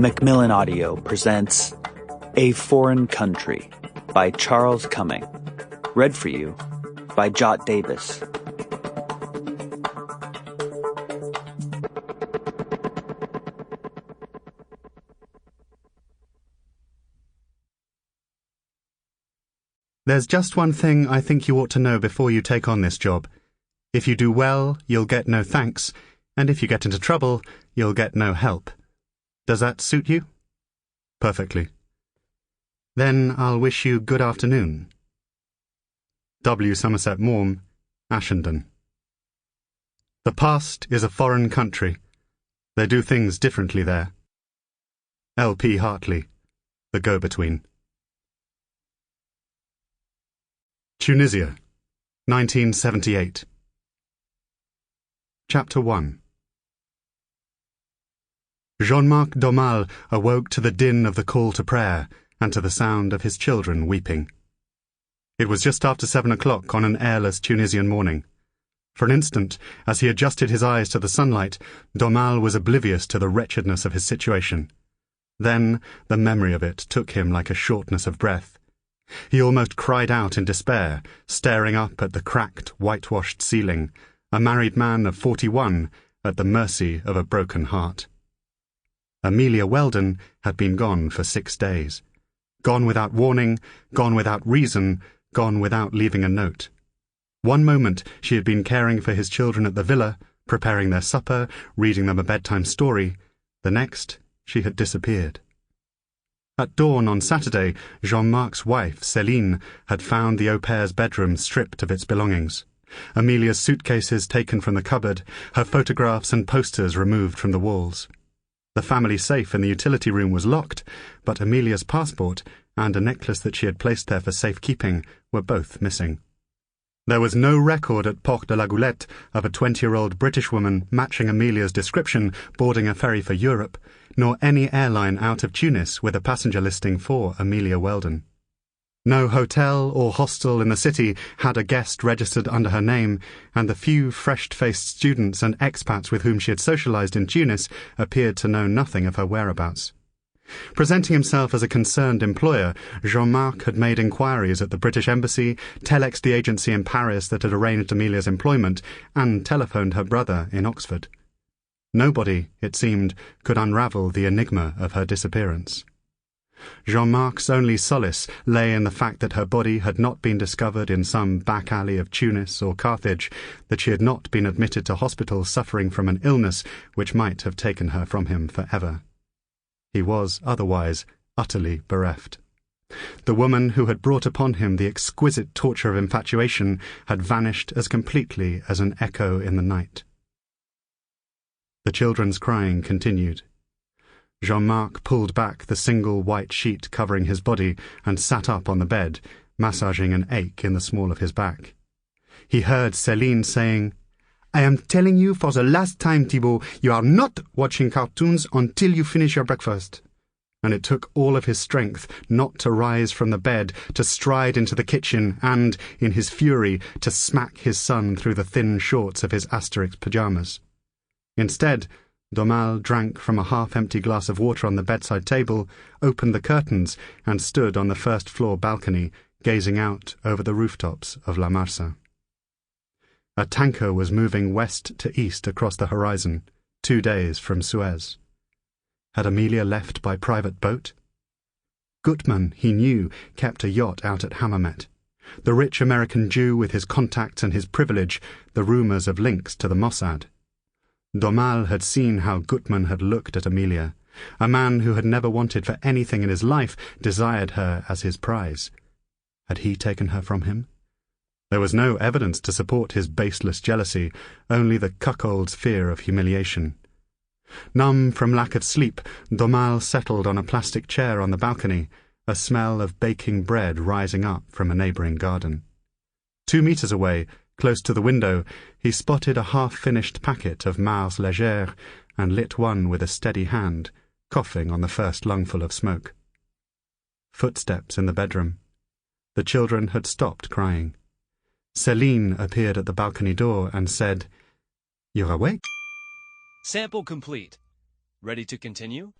Macmillan Audio presents A Foreign Country by Charles Cumming. Read for you by Jot Davies. There's just one thing I think you ought to know before you take on this job. If you do well, you'll get no thanks, and if you get into trouble, you'll get no help. Does that suit you? Perfectly. Then I'll wish you good afternoon. W. Somerset Maugham, Ashenden. The past is a foreign country. They do things differently there. L. P. Hartley, The Go-Between. Tunisia, 1978. Chapter 1. Jean-Marc Domal awoke to the din of the call to prayer and to the sound of his children weeping. It was just after 7 o'clock on an airless Tunisian morning. For an instant, as he adjusted his eyes to the sunlight, Domal was oblivious to the wretchedness of his situation. Then the memory of it took him like a shortness of breath. He almost cried out in despair, staring up at the cracked, whitewashed ceiling, a married man of 41 at the mercy of a broken heart. Amelia Weldon had been gone for 6 days. Gone without warning, gone without reason, gone without leaving a note. One moment she had been caring for his children at the villa, preparing their supper, reading them a bedtime story. The next, she had disappeared. At dawn on Saturday, Jean-Marc's wife, Céline, had found the au pair's bedroom stripped of its belongings. Amelia's suitcases taken from the cupboard, her photographs and posters removed from the walls. The family safe in the utility room was locked, but Amelia's passport and a necklace that she had placed there for safekeeping were both missing. There was no record at Port de la Goulette of a 20-year-old British woman matching Amelia's description boarding a ferry for Europe, nor any airline out of Tunis with a passenger listing for Amelia Weldon. No hotel or hostel in the city had a guest registered under her name, and the few fresh-faced students and expats with whom she had socialized in Tunis appeared to know nothing of her whereabouts. Presenting himself as a concerned employer, Jean-Marc had made inquiries at the British Embassy, telexed the agency in Paris that had arranged Amelia's employment, and telephoned her brother in Oxford. Nobody, it seemed, could unravel the enigma of her disappearance. Jean-Marc's only solace lay in the fact that her body had not been discovered in some back alley of Tunis or Carthage, that she had not been admitted to hospital suffering from an illness which might have taken her from him forever. He was, otherwise, utterly bereft. The woman who had brought upon him the exquisite torture of infatuation had vanished as completely as an echo in the night. The children's crying continued. Jean-Marc pulled back the single white sheet covering his body and sat up on the bed, massaging an ache in the small of his back. He heard Céline saying, "I am telling you for the last time, Thibault, you are not watching cartoons until you finish your breakfast." And it took all of his strength not to rise from the bed, to stride into the kitchen and, in his fury, to smack his son through the thin shorts of his Asterix pyjamas. Instead, Domal drank from a half-empty glass of water on the bedside table, opened the curtains, and stood on the first-floor balcony, gazing out over the rooftops of La Marsa. A tanker was moving west to east across the horizon, 2 days from Suez. Had Amelia left by private boat? Gutmann, he knew, kept a yacht out at Hammamet. The rich American Jew with his contacts and his privilege, the rumours of links to the Mossad. Domal had seen how Gutmann had looked at Amelia. A man who had never wanted for anything in his life desired her as his prize. Had he taken her from him? There was no evidence to support his baseless jealousy, only the cuckold's fear of humiliation. Numb from lack of sleep, Domal settled on a plastic chair on the balcony, a smell of baking bread rising up from a neighbouring garden. 2 meters away, close to the window, he spotted a half-finished packet of Mars Légère and lit one with a steady hand, coughing on the first lungful of smoke. Footsteps in the bedroom. The children had stopped crying. Céline appeared at the balcony door and said, "You're awake?" Sample complete. Ready to continue?